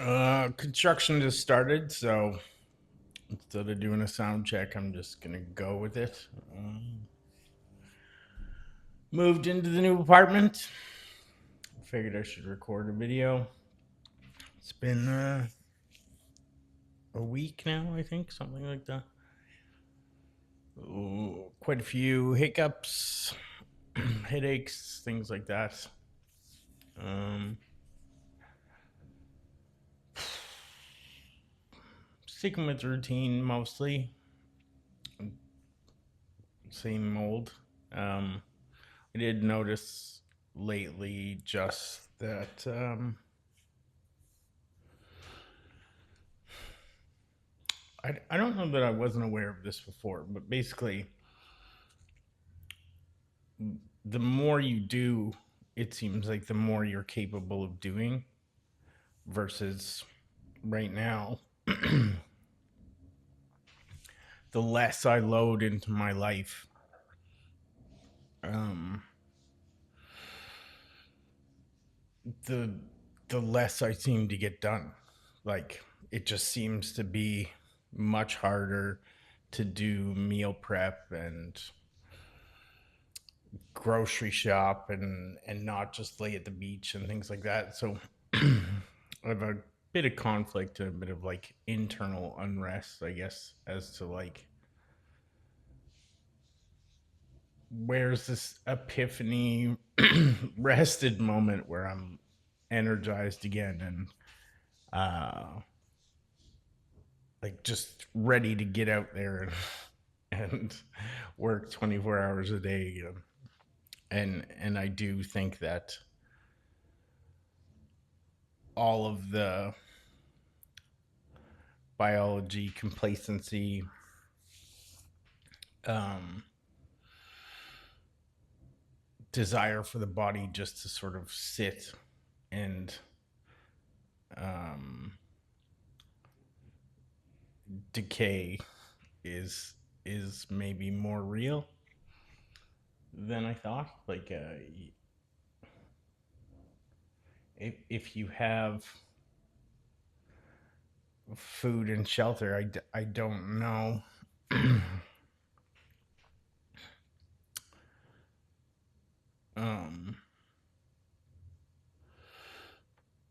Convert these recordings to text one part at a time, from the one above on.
Construction just started, so instead of doing a sound check, I'm just gonna go with it. Moved into the new apartment. Figured I should record a video. It's been a week now, I think, something like that. Ooh, quite a few hiccups, headaches, things like that. Um, Sticking with routine mostly. Same old. I did notice lately just that I don't know that I wasn't aware of this before, but basically, the more you do, it seems like the more you're capable of doing versus right now, the less I load into my life, um, the the less I seem to get done. Like it just seems to be much harder to do meal prep and grocery shop and not just lay at the beach and things like that. So I have a bit of conflict and a bit of like internal unrest, I guess, as to like where's this epiphany rested moment where I'm energized again and like just ready to get out there and work 24 hours a day. And I do think that all of the biology complacency, um, desire for the body just to sort of sit and um, decay is maybe more real than I thought. Like if you have food and shelter, I don't know. um,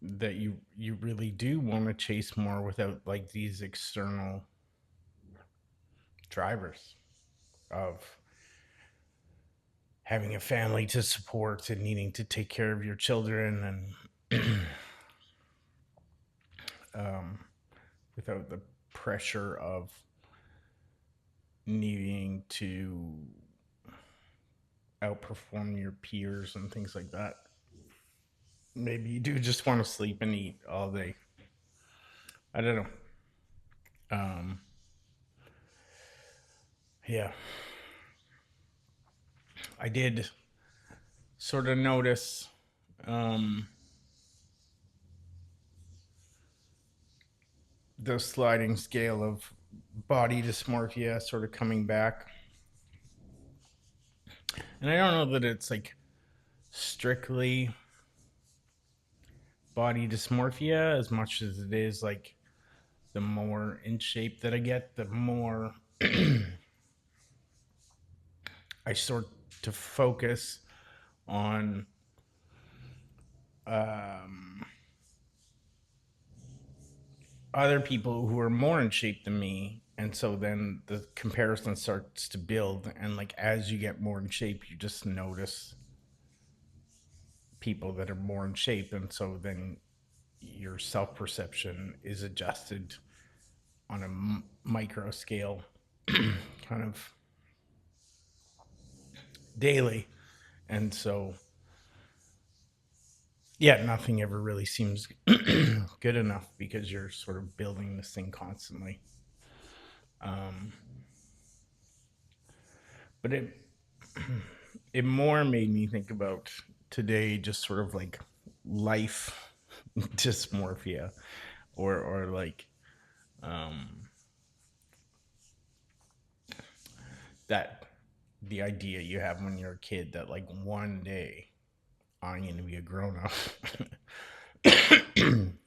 that you really do want to chase more without like these external drivers of having a family to support and needing to take care of your children and um, without the pressure of needing to outperform your peers and things like that. Maybe you do just want to sleep and eat all day. I don't know. Um, yeah, I did sort of notice um, the sliding scale of body dysmorphia sort of coming back. And I don't know that it's like strictly body dysmorphia as much as it is like the more in shape that I get, the more I sort to focus on um, other people who are more in shape than me. And so then the comparison starts to build. And like as you get more in shape, you just notice people that are more in shape. And so then your self perception is adjusted on a micro scale kind of daily. And so, yeah, nothing ever really seems good enough because you're sort of building this thing constantly. Um, but it more made me think about today, just sort of like life dysmorphia, or like um, that the idea you have when you're a kid that like one day I'm going to be a grown up.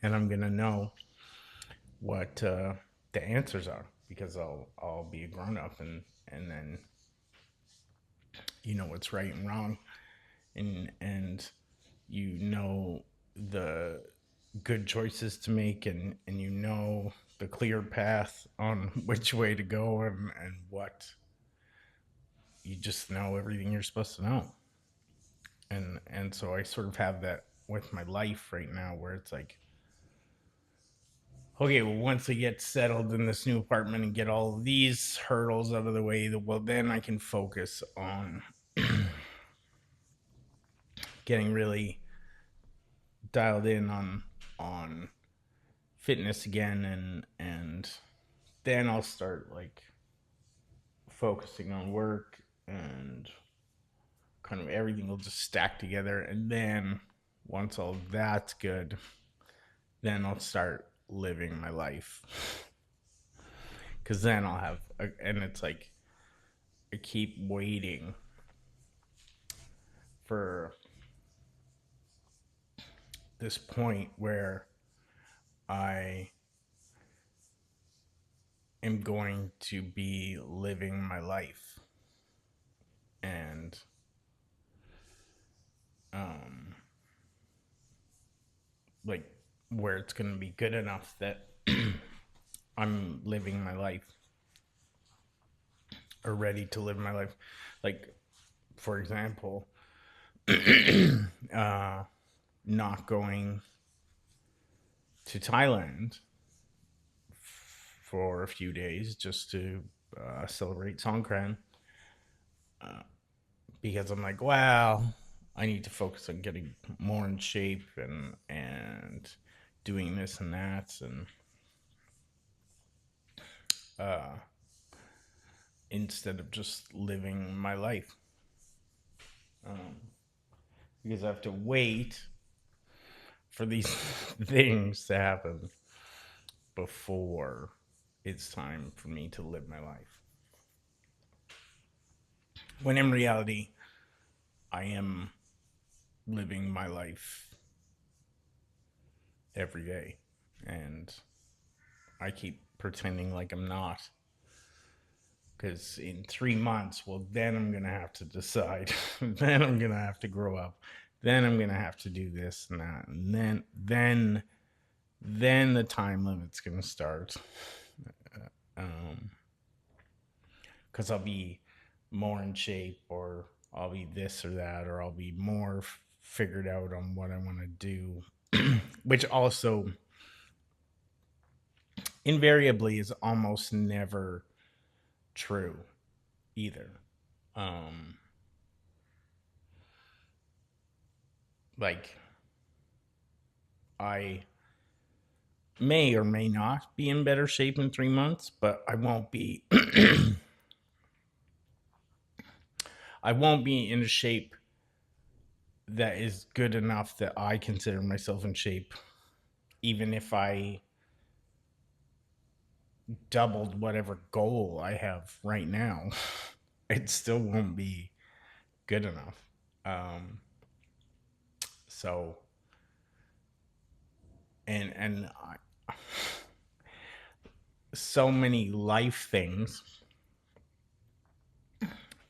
and I'm gonna know what the answers are, because I'll be a grown up, and then you know what's right and wrong, and you know the good choices to make, and you know the clear path on which way to go, and what you just know everything you're supposed to know. And so I sort of have that with my life right now, where it's like, okay, well, once I get settled in this new apartment and get all of these hurdles out of the way, well, then I can focus on getting really dialed in on fitness again, and then I'll start like focusing on work, and kind of everything will just stack together. And then once all that's good, then I'll start living my life, because then I'll have and it's like I keep waiting for this point where I am going to be living my life, and um like where it's going to be good enough that I'm living my life, or ready to live my life. Like, for example, uh not going to Thailand for a few days just to celebrate Songkran, because I'm like, wow, I need to focus on getting more in shape, and doing this and that, and uh, instead of just living my life, because I have to wait for these things to happen before it's time for me to live my life. When in reality, I am living my life every day, and I keep pretending like I'm not, because in 3 months, well, then I'm gonna have to decide. Then I'm gonna have to grow up. Then I'm gonna have to do this and that, and then the time limit's gonna start. Um, because I'll be more in shape, or I'll be this or that, or I'll be more figured out on what I want to do, which also invariably is almost never true either. Um, like, I may or may not be in better shape in 3 months, but I won't be. I won't be in a shape that is good enough that I consider myself in shape, even if I doubled whatever goal I have right now. It still won't be good enough. Um, so and so many life things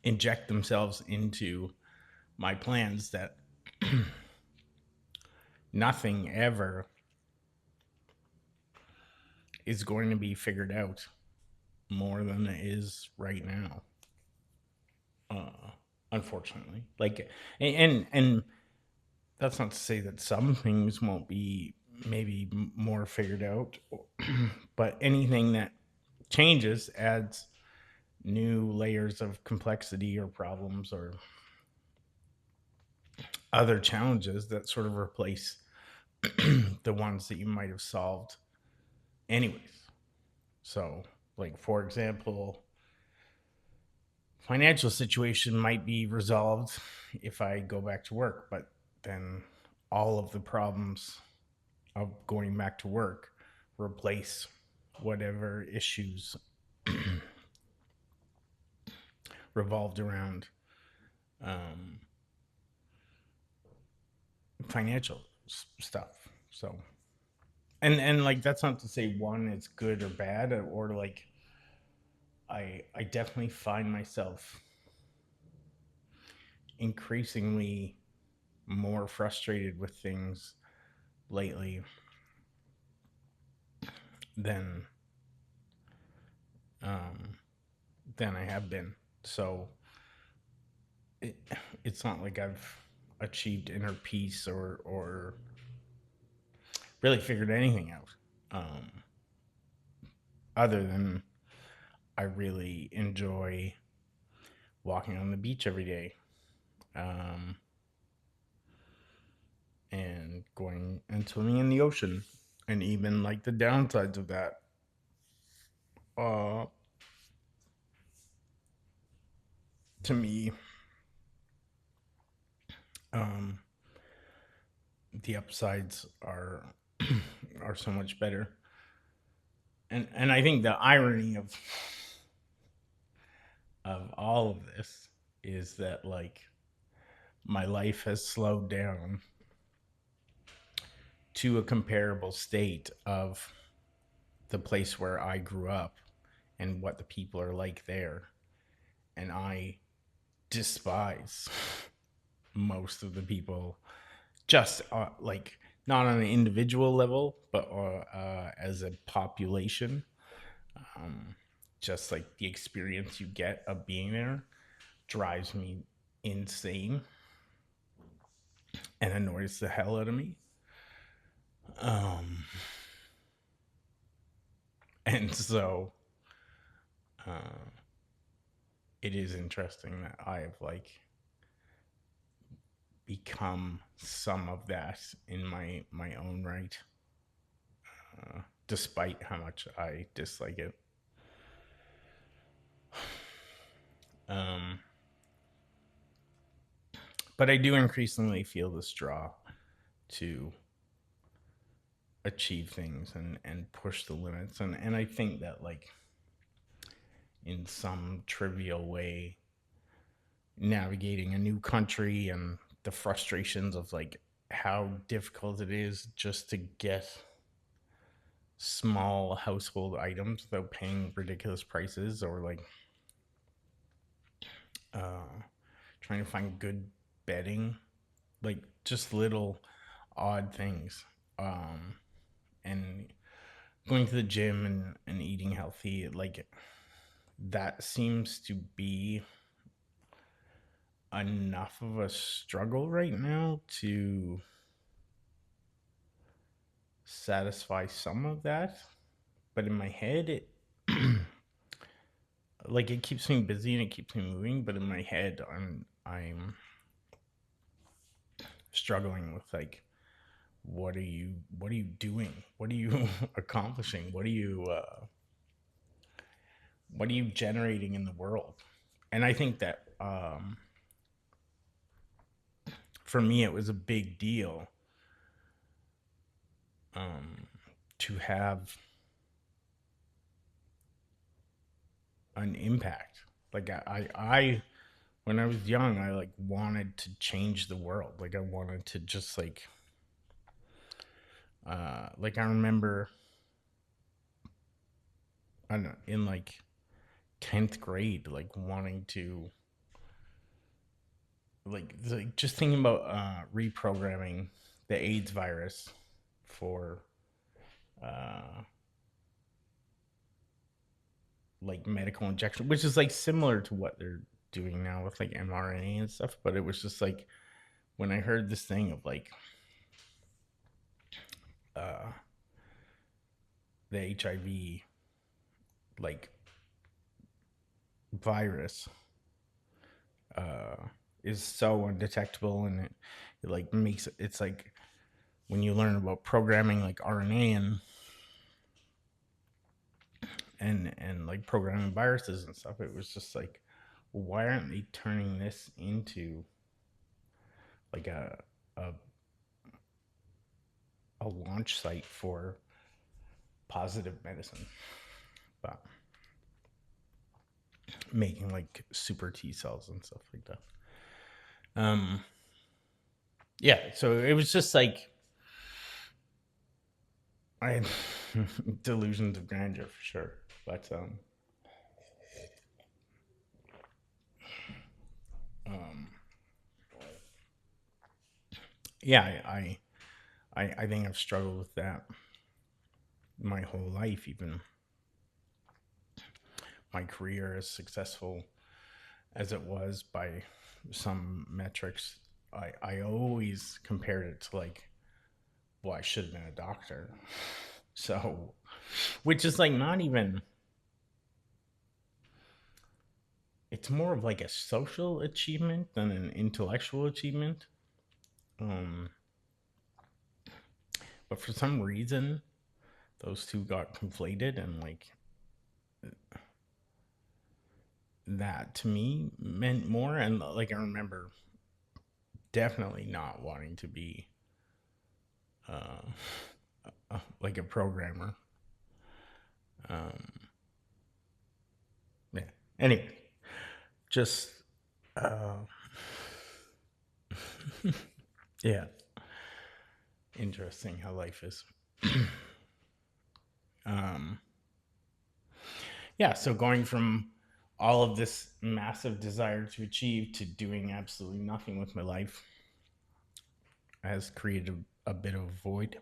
inject themselves into my plans that nothing ever is going to be figured out more than it is right now. Unfortunately, like, and that's not to say that some things won't be maybe more figured out, but anything that changes adds new layers of complexity or problems or other challenges that sort of replace the ones that you might have solved anyways. So, like, for example, financial situation might be resolved if I go back to work, but then all of the problems of going back to work replace whatever issues revolved around um, financial stuff. So And like that's not to say one is good or bad, or like I definitely find myself increasingly more frustrated with things lately than um than I have been. So it, it's not like I've achieved inner peace or really figured anything out. Other than I really enjoy walking on the beach every day, um, and going and swimming in the ocean. And even like the downsides of that, uh, to me, um, the upsides are so much better. And I think the irony of all of this is that like my life has slowed down to a comparable state of the place where I grew up and what the people are like there. And I despise most of the people, just like not on an individual level, but as a population. Um, just like the experience you get of being there drives me insane and annoys the hell out of me. Um, and so uh, it is interesting that I've like become some of that in my own right, despite how much I dislike it. Um, but I do increasingly feel this draw to achieve things and push the limits, and I think that like in some trivial way, navigating a new country and the frustrations of like how difficult it is just to get small household items without paying ridiculous prices, or like uh trying to find good bedding, like just little odd things. And going to the gym and eating healthy, like that seems to be enough of a struggle right now to satisfy some of that. But in my head, it like it keeps me busy and it keeps me moving. But in my head, I'm struggling with like, what are you doing? What are you accomplishing? What are you generating in the world? And I think that for me, it was a big deal um, to have an impact. Like when I was young, I like wanted to change the world. Like I wanted to just like I remember I don't know, in like 10th grade, like wanting to like just thinking about reprogramming the AIDS virus for uh like medical injection, which is like similar to what they're doing now with like mRNA and stuff. But it was just like when I heard this thing of like uh the HIV like virus uh is so undetectable, and it like makes it's like when you learn about programming like RNA and like programming viruses and stuff, it was just like, why aren't they turning this into like a, a launch site for positive medicine, but making like super T cells and stuff like that. Um, yeah, so it was just like I delusions of grandeur for sure, but um, yeah, I think I've struggled with that my whole life. Even my career, as successful as it was by some metrics, I always compared it to like, well, I should have been a doctor. So, which is like not even, it's more of like a social achievement than an intellectual achievement. Um, but for some reason, those two got conflated, and like that to me meant more. And like I remember definitely not wanting to be uh, like a programmer. Um, yeah. Anyway, just uh, yeah, interesting how life is. um, yeah. So going from all of this massive desire to achieve to doing absolutely nothing with my life has created a bit of a void.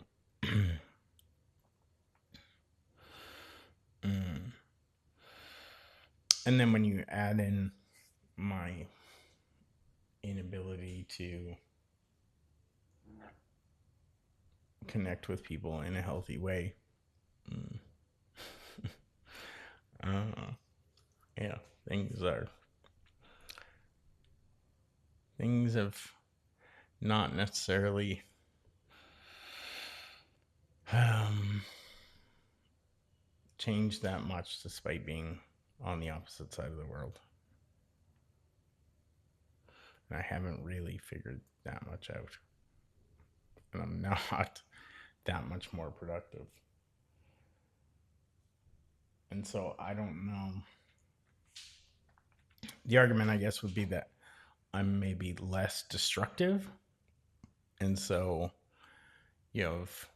Mm. And then when you add in my inability to connect with people in a healthy way, mm, uh, yeah, things are things have not necessarily um, changed that much, despite being on the opposite side of the world. And I haven't really figured that much out, and I'm not that much more productive. And so I don't know. The argument, I guess, would be that I'm maybe less destructive. And so, you know, if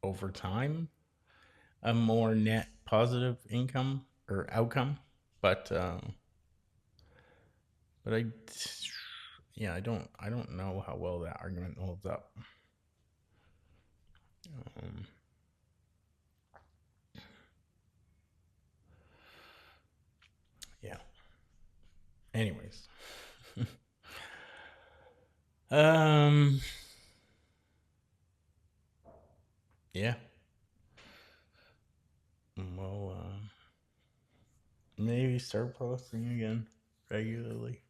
over time, a more net positive income or outcome. But, but yeah, I don't know how well that argument holds up. Um, yeah. Anyways, um, yeah. Well, maybe start posting again regularly.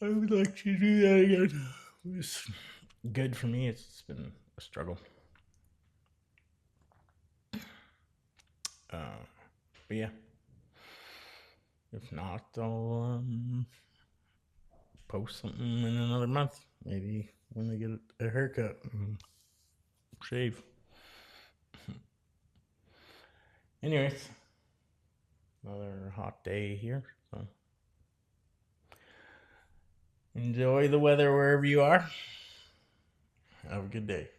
I would like to do that again. It's good for me. It's been a struggle. But yeah, if not, I'll post something in another month. Maybe when I get a haircut and shave. Anyways, another hot day here. So enjoy the weather wherever you are. Have a good day.